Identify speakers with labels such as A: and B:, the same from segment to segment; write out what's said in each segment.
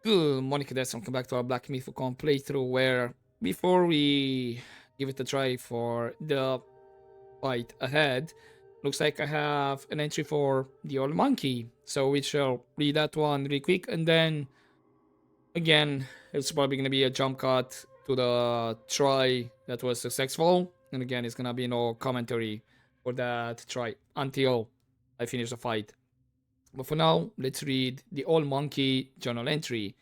A: Good morning, cadets. Welcome back to our Black Myth Wukong playthrough. Where before we give it a try for the fight ahead, looks like I have an entry for the old monkey. So we shall read that one really quick, and then again, it's probably gonna be a jump cut to the try that was successful, and again, it's gonna be no commentary for that try until I finish the fight. But for now, let's read the old monkey journal entry.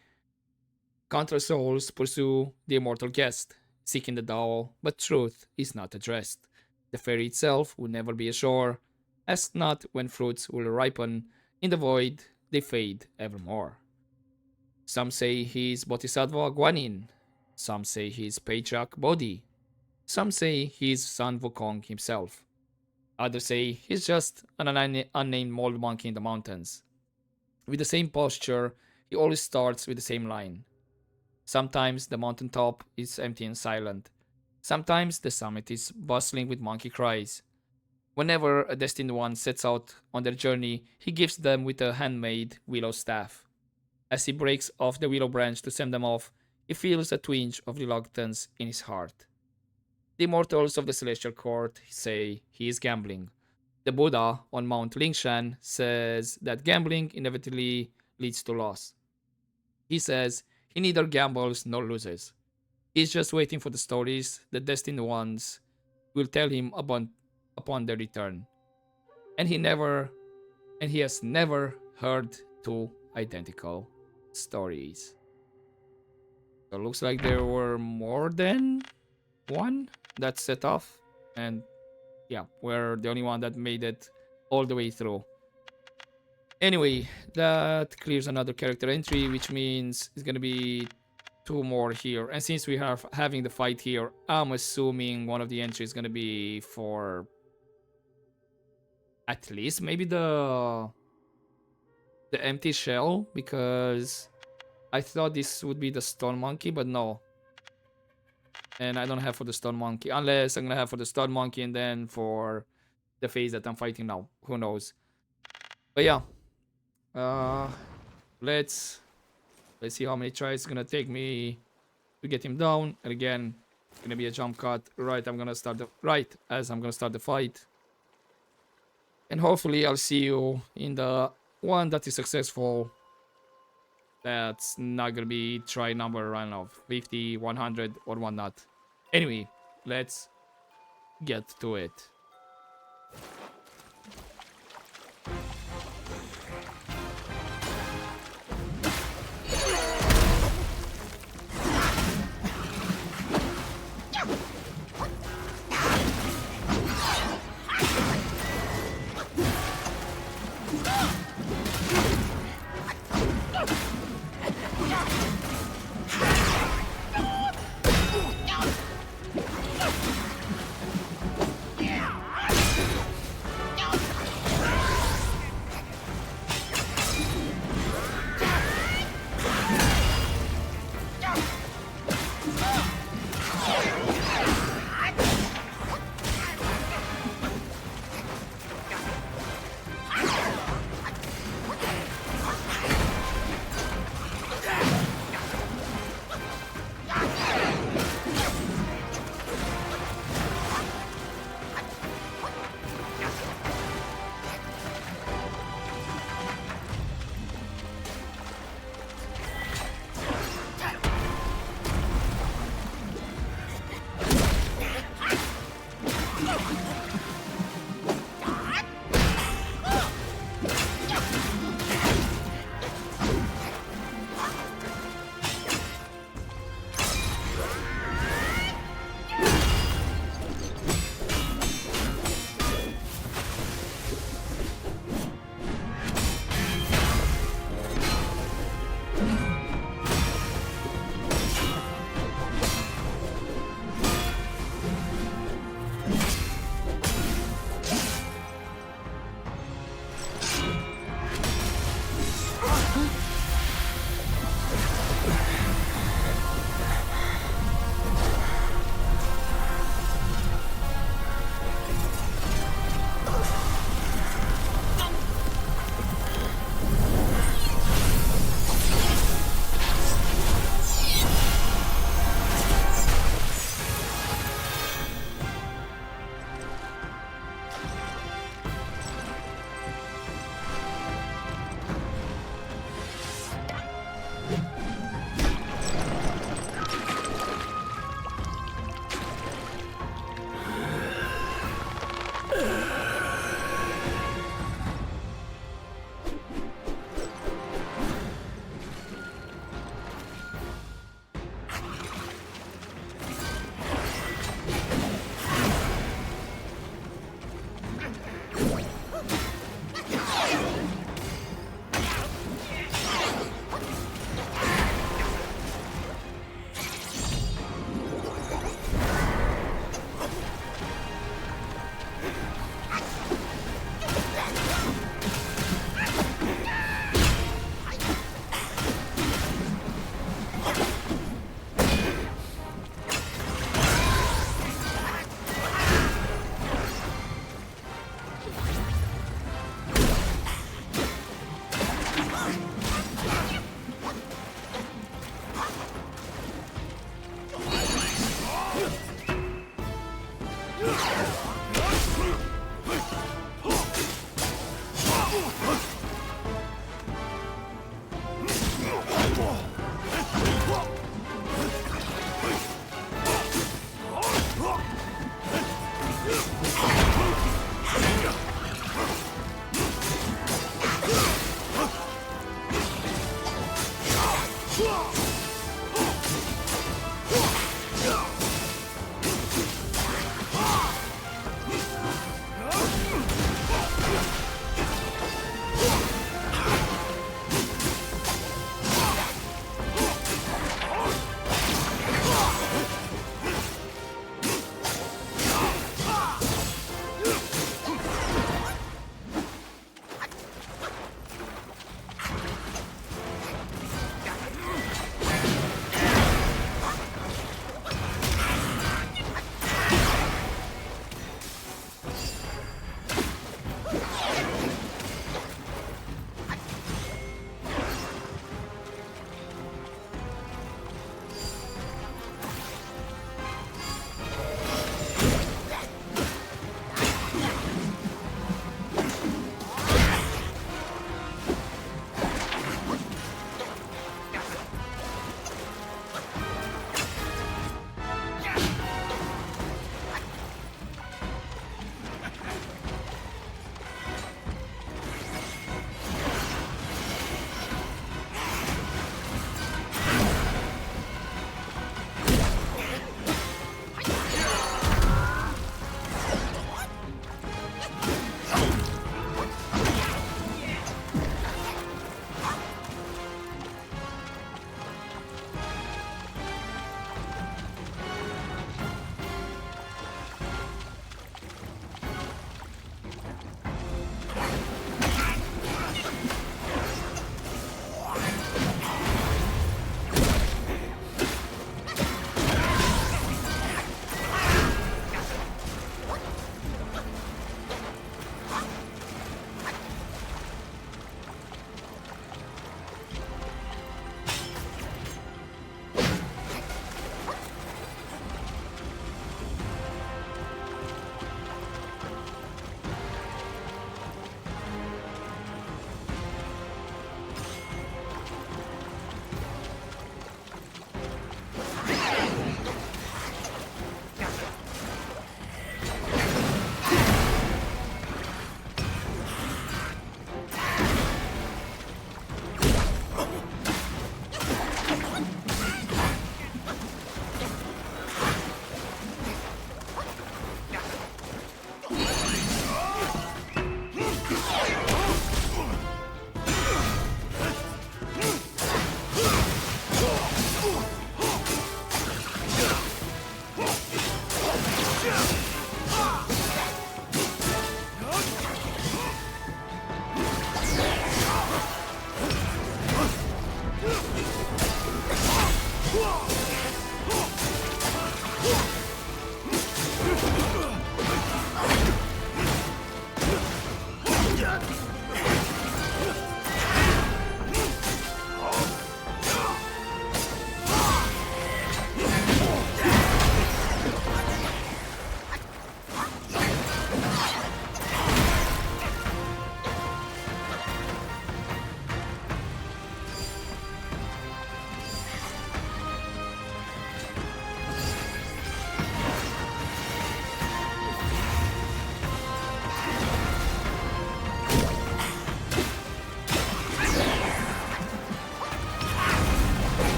A: Countless souls pursue the immortal guest, seeking the Tao, but truth is not addressed. The fairy itself will never be ashore. Ask not when fruits will ripen, in the void they fade evermore. Some say he is Bodhisattva Guanyin, some say he is Patriarch Bodhi, some say he is Son Wukong himself. Others say he's just an unnamed mold monkey in the mountains. With the same posture, he always starts with the same line. Sometimes the mountain top is empty and silent. Sometimes the summit is bustling with monkey cries. Whenever a Destined One sets out on their journey, he gives them with a handmade willow staff. As he breaks off the willow branch to send them off, he feels a twinge of reluctance in his heart. The immortals of the Celestial Court say he is gambling. The Buddha on Mount Lingshan says that gambling inevitably leads to loss. He says he neither gambles nor loses. He's just waiting for the stories the Destined Ones will tell him upon their return. And he has never heard two identical stories. So it looks like there were more than one that set off, and yeah, we're the only one that made it all the way through. Anyway, that clears another character entry, which means it's gonna be two more here. And since we are having the fight here, I'm assuming one of the entries is gonna be for at least maybe the empty shell, because I thought this would be the stone monkey, but no. And I don't have for the stone monkey, unless I'm gonna have for the stone monkey and then for the phase that I'm fighting now. Who knows? But yeah, uh, let's see how many tries it's gonna take me to get him down. And again, it's gonna be a jump cut right as I'm gonna start the fight. And hopefully I'll see you in the one that is successful. That's not gonna be try number, I don't know, 50, 100 or whatnot. Anyway, let's get to it.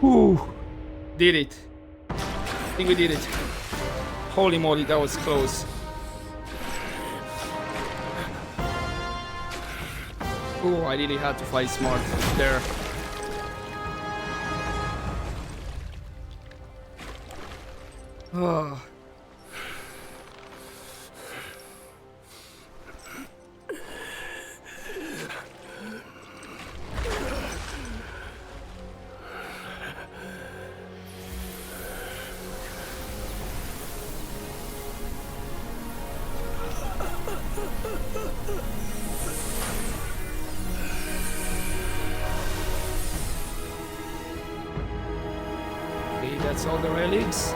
A: Ooh, did it. I think we did it. Holy moly, that was close. Oh, I really had to fight smart there. Oh. Okay, that's all the relics.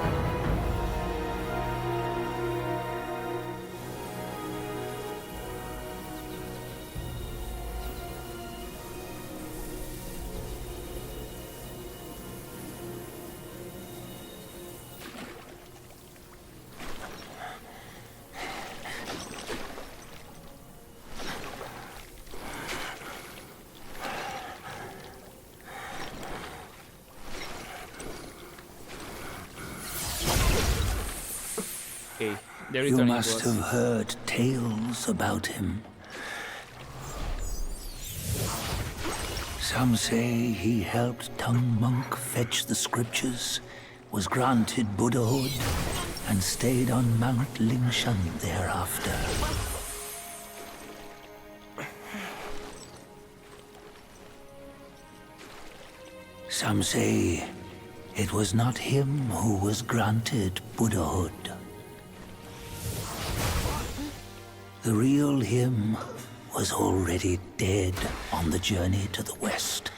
A: Okay, they're
B: You
A: returning
B: must
A: to us.
B: have heard tales about him. Some say he helped Tung Monk fetch the scriptures, was granted Buddhahood, and stayed on Mount Lingshan thereafter. Some say it was not him who was granted Buddhahood. The real him was already dead on the journey to the west.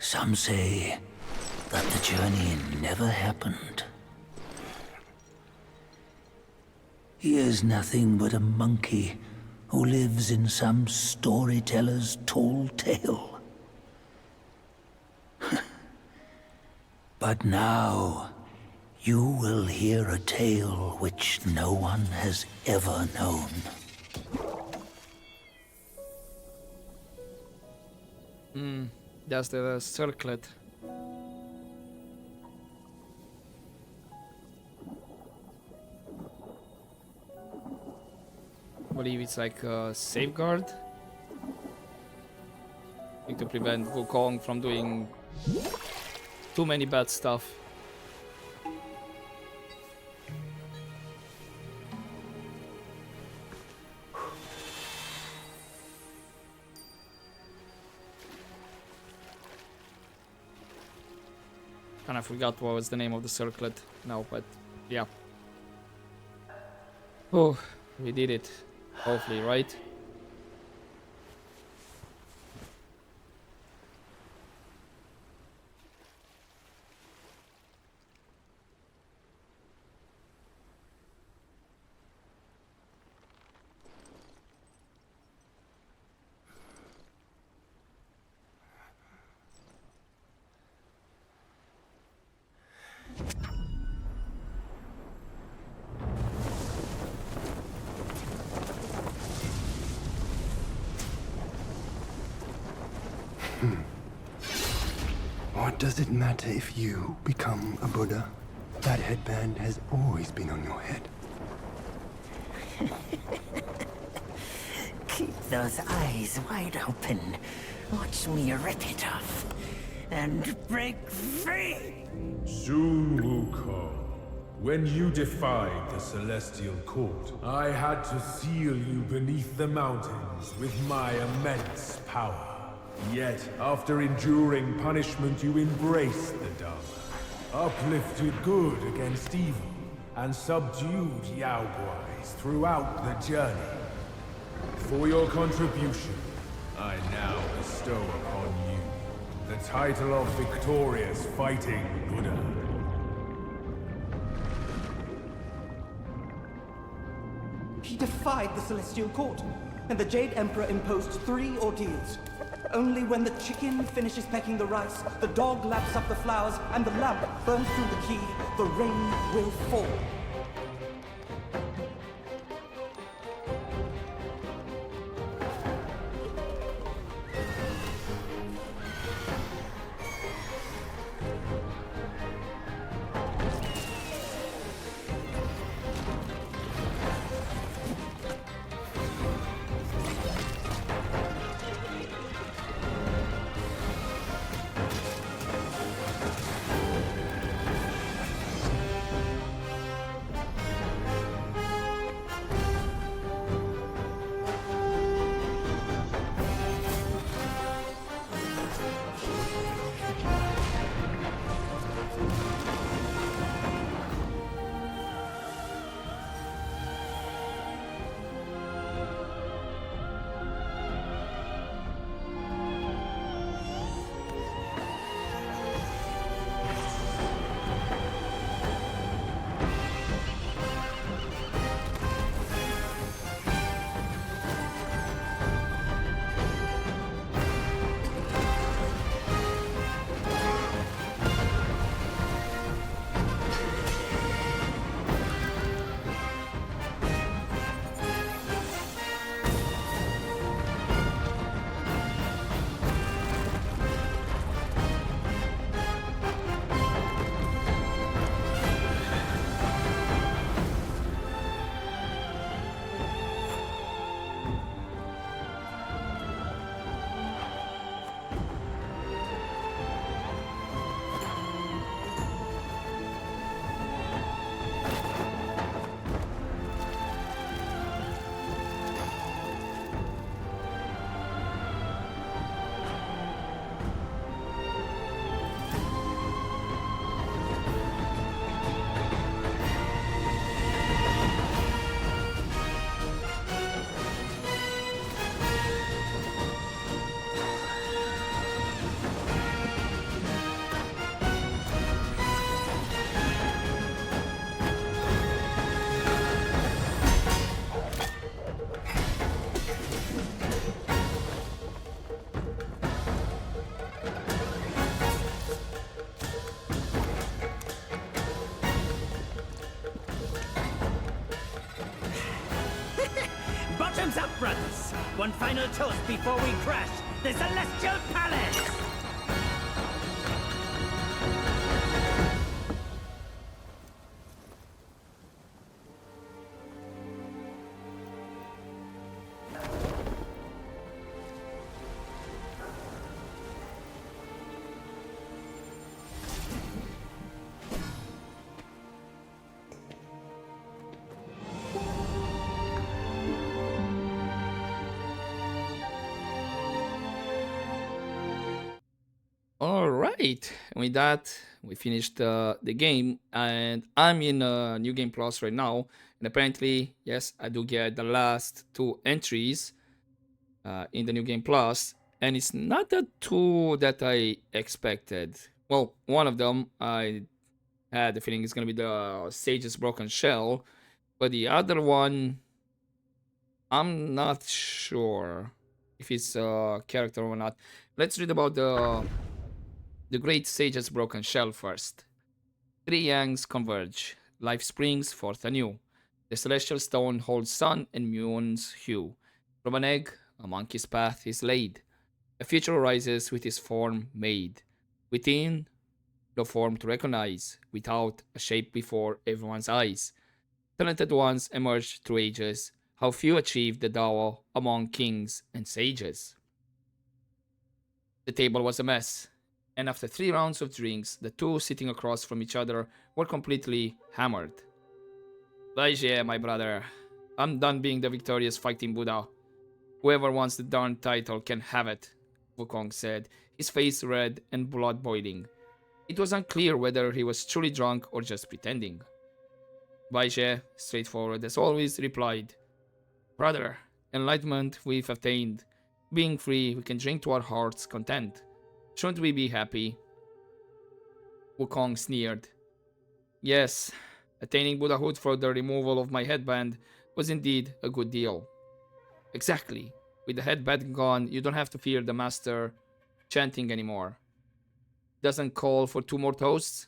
B: Some say that the journey never happened. He is nothing but a monkey who lives in some storyteller's tall tale. But now, you will hear a tale which no one has ever known.
A: That's the circlet. I believe it's like a safeguard. Like to prevent Wukong from doing too many bad stuff. And I forgot what was the name of the circlet now, but yeah. Oh, we did it. Hopefully, right?
C: What does it matter if you become a Buddha? That headband has always been on your head.
B: Keep those eyes wide open. Watch me rip it off and break free.
D: Soon, Wukong. When you defied the Celestial Court, I had to seal you beneath the mountains with my immense power. Yet, after enduring punishment, you embraced the Dharma, uplifted good against evil, and subdued Yaoguais throughout the journey. For your contribution, I now bestow upon you the title of Victorious Fighting Buddha.
E: He defied the Celestial Court, and the Jade Emperor imposed 3 ordeals. Only when the chicken finishes pecking the rice, the dog laps up the flowers, and the lamp burns through the key, the rain will fall.
F: One final toast before we crash the Celestial Palace!
A: All right. With that, we finished the game, and I'm in New Game Plus right now. And apparently, yes, I do get the last two entries in the New Game Plus, and it's not the two that I expected. Well, one of them I had the feeling it's gonna be the Sage's Broken Shell, but the other one, I'm not sure if it's a character or not. Let's read about the Great Sage's Broken Shell first. Three yangs converge. Life springs forth anew. The celestial stone holds sun and moon's hue. From an egg, a monkey's path is laid. A future arises with his form made. Within, no form to recognize. Without, a shape before everyone's eyes. Talented ones emerge through ages. How few achieve the Dao among kings and sages. The table was a mess, and after 3 rounds of drinks, the two sitting across from each other were completely hammered. Baizhe, my brother, I'm done being the victorious fighting Buddha. Whoever wants the darn title can have it, Wukong said, his face red and blood boiling. It was unclear whether he was truly drunk or just pretending. Baizhe, straightforward as always, replied, Brother, enlightenment we've attained. Being free, we can drink to our heart's content. Shouldn't we be happy? Wukong sneered. Yes, attaining Buddhahood for the removal of my headband was indeed a good deal. Exactly. With the headband gone, you don't have to fear the master chanting anymore. Doesn't call for 2 more toasts?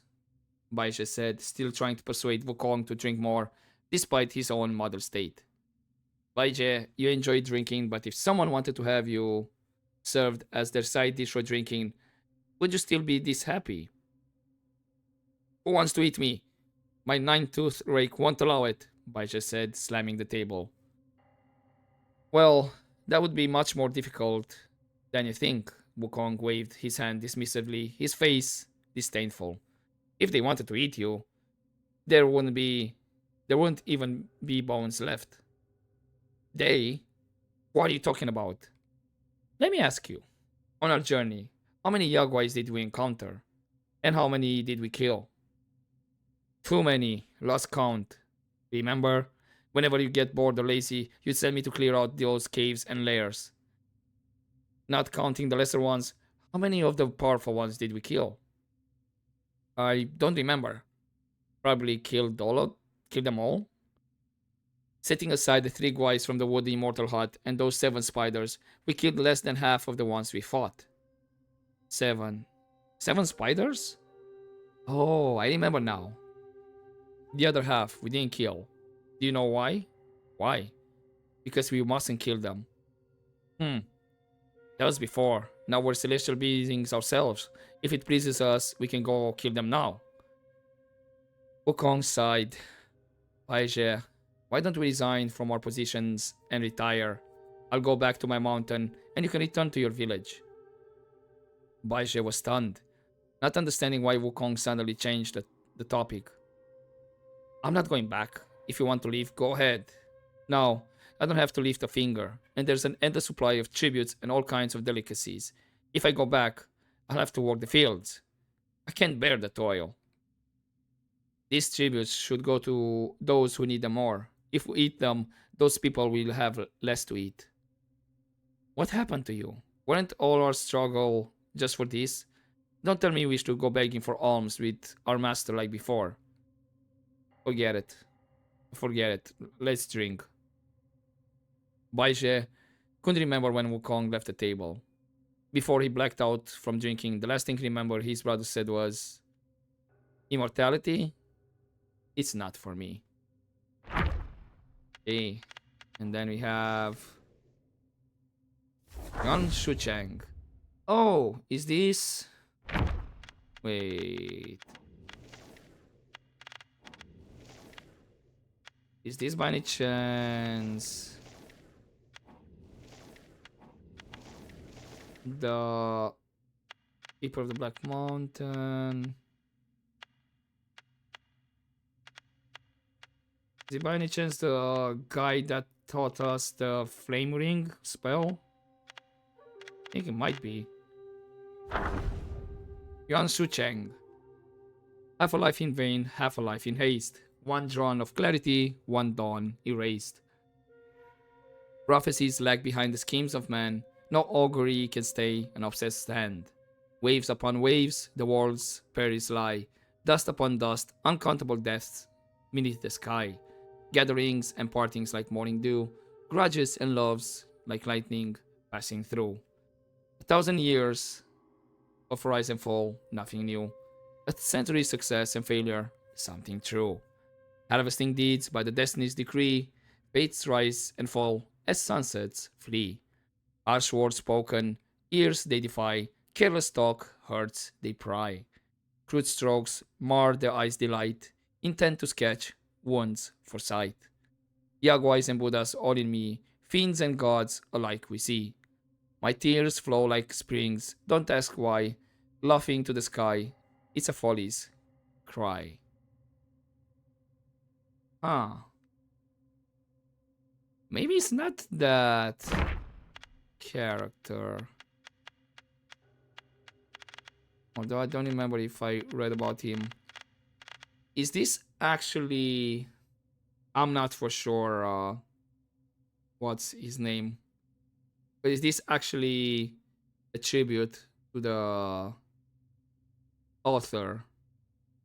A: Baisha said, still trying to persuade Wukong to drink more, despite his own muddled state. Baije, you enjoy drinking, but if someone wanted to have you served as their side dish for drinking, would you still be this happy? Who wants to eat me? My 9-tooth rake won't allow it, Baije said, slamming the table. Well, that would be much more difficult than you think, Wukong waved his hand dismissively, his face disdainful. If they wanted to eat you, there wouldn't even be bones left. They? What are you talking about? Let me ask you, on our journey, how many Yaguais did we encounter? And how many did we kill? Too many, lost count. Remember? Whenever you get bored or lazy, you tell me to clear out those caves and lairs. Not counting the lesser ones, how many of the powerful ones did we kill? I don't remember. Probably killed them all? Setting aside the 3 guys from the woody immortal hut and those 7 spiders, we killed less than half of the ones we fought. 7. 7 spiders? Oh, I remember now. The other half we didn't kill. Do you know why? Why? Because we mustn't kill them. That was before. Now we're celestial beings ourselves. If it pleases us, we can go kill them now. Wukong sighed. Baizhe, why don't we resign from our positions and retire? I'll go back to my mountain and you can return to your village. Baizhe was stunned, not understanding why Wukong suddenly changed the topic. I'm not going back. If you want to leave, go ahead. No, I don't have to lift a finger, and there's an endless supply of tributes and all kinds of delicacies. If I go back, I'll have to work the fields. I can't bear the toil. These tributes should go to those who need them more. If we eat them, those people will have less to eat. What happened to you? Weren't all our struggle just for this? Don't tell me we should go begging for alms with our master like before. Forget it. Forget it. Let's drink. Baizhe couldn't remember when Wukong left the table. Before he blacked out from drinking, the last thing he remembered his brother said was, Immortality? It's not for me. Okay. And then we have Yuan Shucheng. Oh, is this... Wait. Is this by any chance the Keeper of the Black Mountain? Is it by any chance the guy that taught us the Flame Ring spell? I think it might be. Yuan Shucheng. Half a life in vain, half a life in haste. One dawn of clarity, one dawn erased. Prophecies lag behind the schemes of man. No augury can stay an obsessed hand. Waves upon waves, the world's perils lie. Dust upon dust, uncountable deaths beneath the sky. Gatherings and partings like morning dew. Grudges and loves like lightning passing through. 1,000 years of rise and fall, nothing new. A century's success and failure, something true. Harvesting deeds by the destiny's decree, fates rise and fall as sunsets flee. Harsh words spoken, ears they defy, careless talk, hearts they pry. Crude strokes mar their eyes' delight, intent to sketch, wounds for sight. Yaguais and Buddhas all in me, fiends and gods alike we see. My tears flow like springs, don't ask why, laughing to the sky, it's a folly's cry. Ah. Maybe it's not that character. Although I don't remember if I read about him. Is this actually... I'm not for sure what's his name. But is this actually a tribute to the author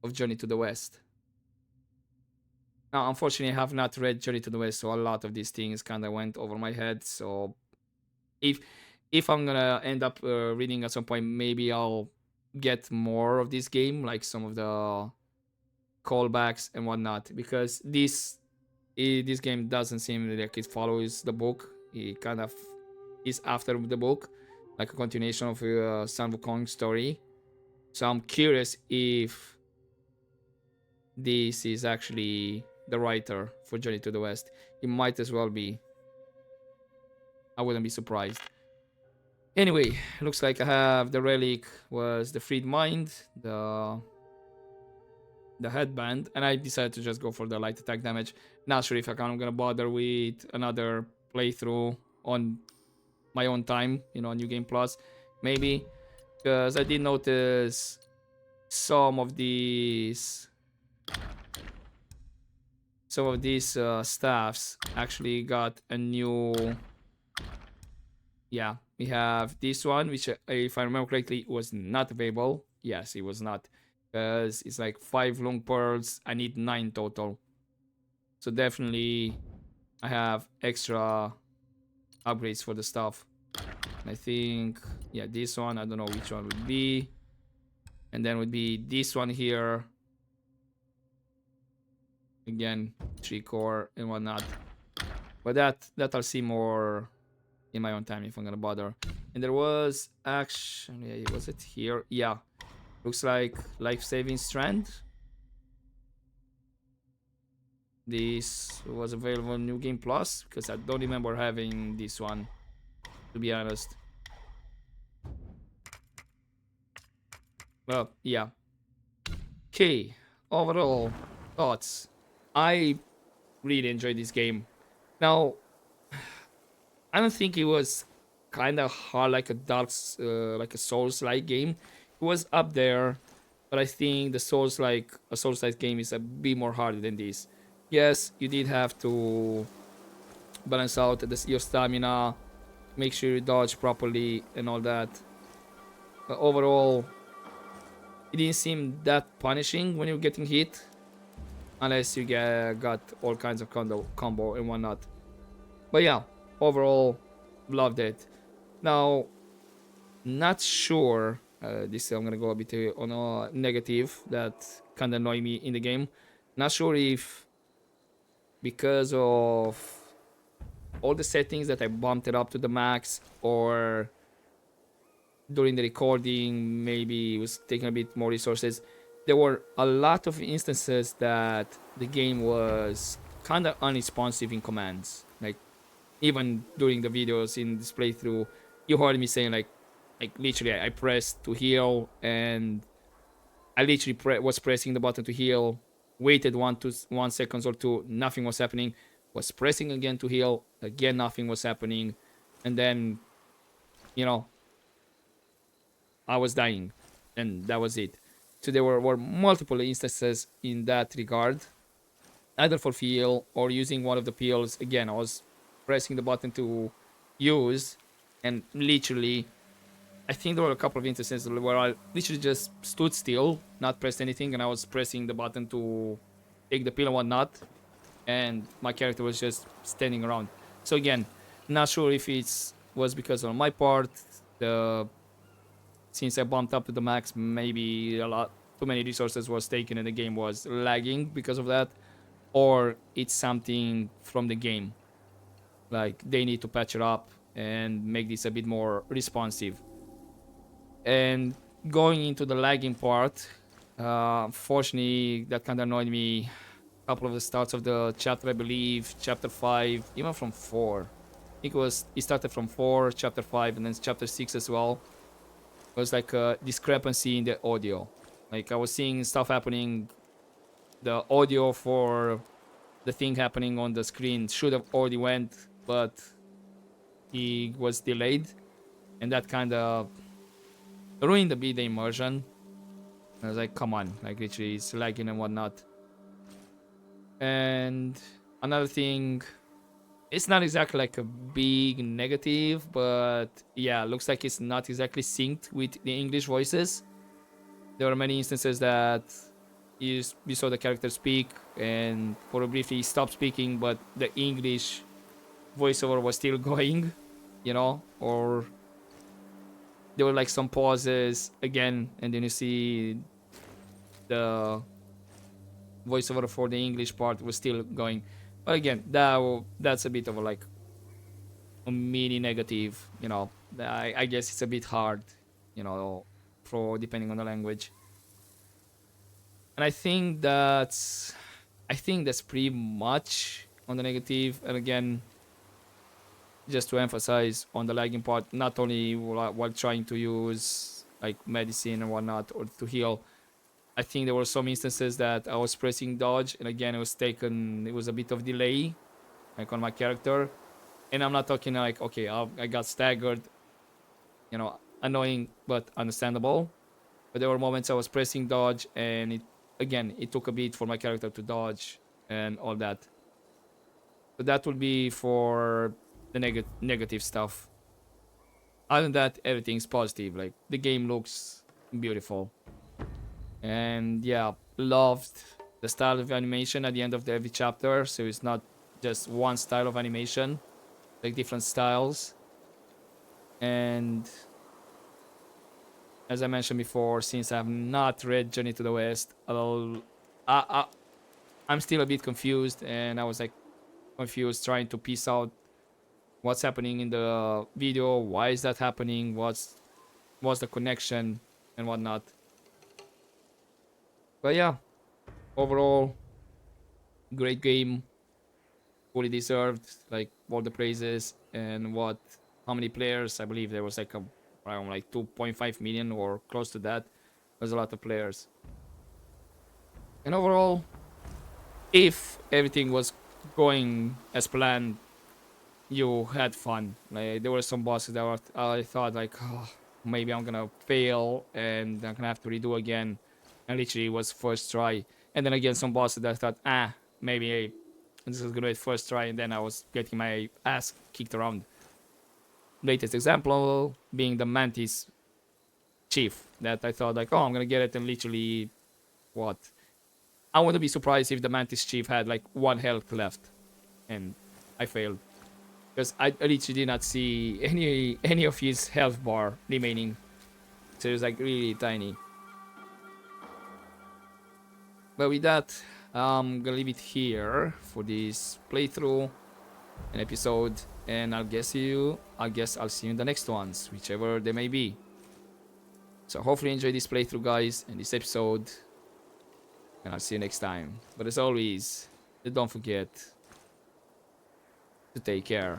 A: of Journey to the West? Now, unfortunately, I have not read Journey to the West, so a lot of these things kind of went over my head. So, if I'm gonna end up reading at some point, maybe I'll get more of this game, like some of the callbacks and whatnot, because this game doesn't seem like it follows the book. It kind of is after the book, like a continuation of Sun Wukong story. So I'm curious if this is actually the writer for Journey to the West. It might as well be. I wouldn't be surprised. Anyway, looks like I have the relic was the freed mind, the headband, and I decided to just go for the light attack damage. Not sure if I'm gonna bother with another playthrough on my own time, on New Game Plus, maybe, because I did notice some of these staffs actually got a new... Yeah, we have this one, which, if I remember correctly, was not available. Yes, it was not, because it's like 5 long pearls. I need 9 total. So definitely I have extra upgrades for the stuff. And I think, yeah, this one, I don't know which one would be. And then would be this one here. Again, 3 core and whatnot. But that I'll see more in my own time if I'm gonna bother. And there was actually, was it here? Yeah, looks like life-saving strand. This was available on New Game Plus, because I don't remember having this one, to be honest. Well, yeah. Okay, overall thoughts. I really enjoyed this game. Now, I don't think it was kind of hard like a Souls-like game. It was up there, but I think the Souls-like game is a bit more harder than this. Yes, you did have to balance out your stamina, make sure you dodge properly and all that. But overall, it didn't seem that punishing when you're getting hit, unless you got all kinds of combo and whatnot. But yeah, overall, loved it. Now, not sure. This I'm gonna go a bit on a negative that kind of annoy me in the game. Not sure if because of all the settings that I bumped it up to the max, or during the recording maybe it was taking a bit more resources, there were a lot of instances that the game was kind of unresponsive in commands. Like even during the videos in this playthrough, you heard me saying like literally I pressed to heal, and I literally was pressing the button to heal, waited 1 seconds or two, nothing was happening, was pressing again to heal, again nothing was happening, and then, you know, I was dying, and that was it. So there were multiple instances in that regard, either for heal or using one of the pills. Again, I was pressing the button to use, and literally I think there were a couple of instances where I literally just stood still, not pressed anything, and I was pressing the button to take the pill and whatnot, and my character was just standing around. So again, not sure if it was because on my part, since I bumped up to the max, maybe a lot too many resources was taken and the game was lagging because of that, or it's something from the game, like they need to patch it up and make this a bit more responsive. And going into the lagging part, unfortunately, that kind of annoyed me. A couple of the starts of the chapter, I believe, chapter 5, even from 4. I think it started from 4, chapter 5, and then chapter 6 as well. It was like a discrepancy in the audio. Like I was seeing stuff happening, the audio for the thing happening on the screen should have already went, but it was delayed, and that kind of ruined a bit the immersion. I was like, come on, like literally it's lagging and whatnot. And another thing, it's not exactly like a big negative, but yeah, looks like it's not exactly synced with the English voices. There were many instances that you saw the character speak, and for a brief he stopped speaking, but the English voiceover was still going, you know, or there were like some pauses again, and then you see the voiceover for the English part was still going. But again, that's a bit of a mini negative, you know. I guess it's a bit hard, you know, for depending on the language. And I think that's pretty much on the negative. And again, just to emphasize on the lagging part, not only while trying to use like medicine and whatnot or to heal, I think there were some instances that I was pressing dodge, and again it was a bit of delay, like on my character. And I'm not talking like, okay, I got staggered, you know, annoying but understandable. But there were moments I was pressing dodge, and it took a bit for my character to dodge and all that. So that would be for the negative stuff. Other than that, everything's positive. Like the game looks beautiful, and yeah, loved the style of animation at the end of every chapter. So it's not just one style of animation, like different styles. And as I mentioned before, since I have not read Journey to the West, I'm still a bit confused, and I was like confused trying to piece out what's happening in the video, why is that happening, what's the connection and whatnot. But yeah, overall, great game, fully deserved, like all the praises. And how many players? I believe there was like around like 2.5 million or close to that. There's a lot of players. And overall, if everything was going as planned, you had fun. Like there were some bosses that I thought like, oh, maybe I'm gonna fail and I'm gonna have to redo again. And literally it was first try. And then again, some bosses that I thought, maybe hey, this is gonna be first try, and then I was getting my ass kicked around. Latest example being the Mantis Chief, that I thought like, oh, I'm gonna get it, and literally, what? I wouldn't be surprised if the Mantis Chief had like 1 health left, and I failed. Because I literally did not see any of his health bar remaining. So it was like really tiny. But with that, I'm gonna leave it here for this playthrough and episode. And I'll guess I'll see you in the next ones, whichever they may be. So hopefully you enjoyed this playthrough, guys, and this episode. And I'll see you next time. But as always, don't forget to take care.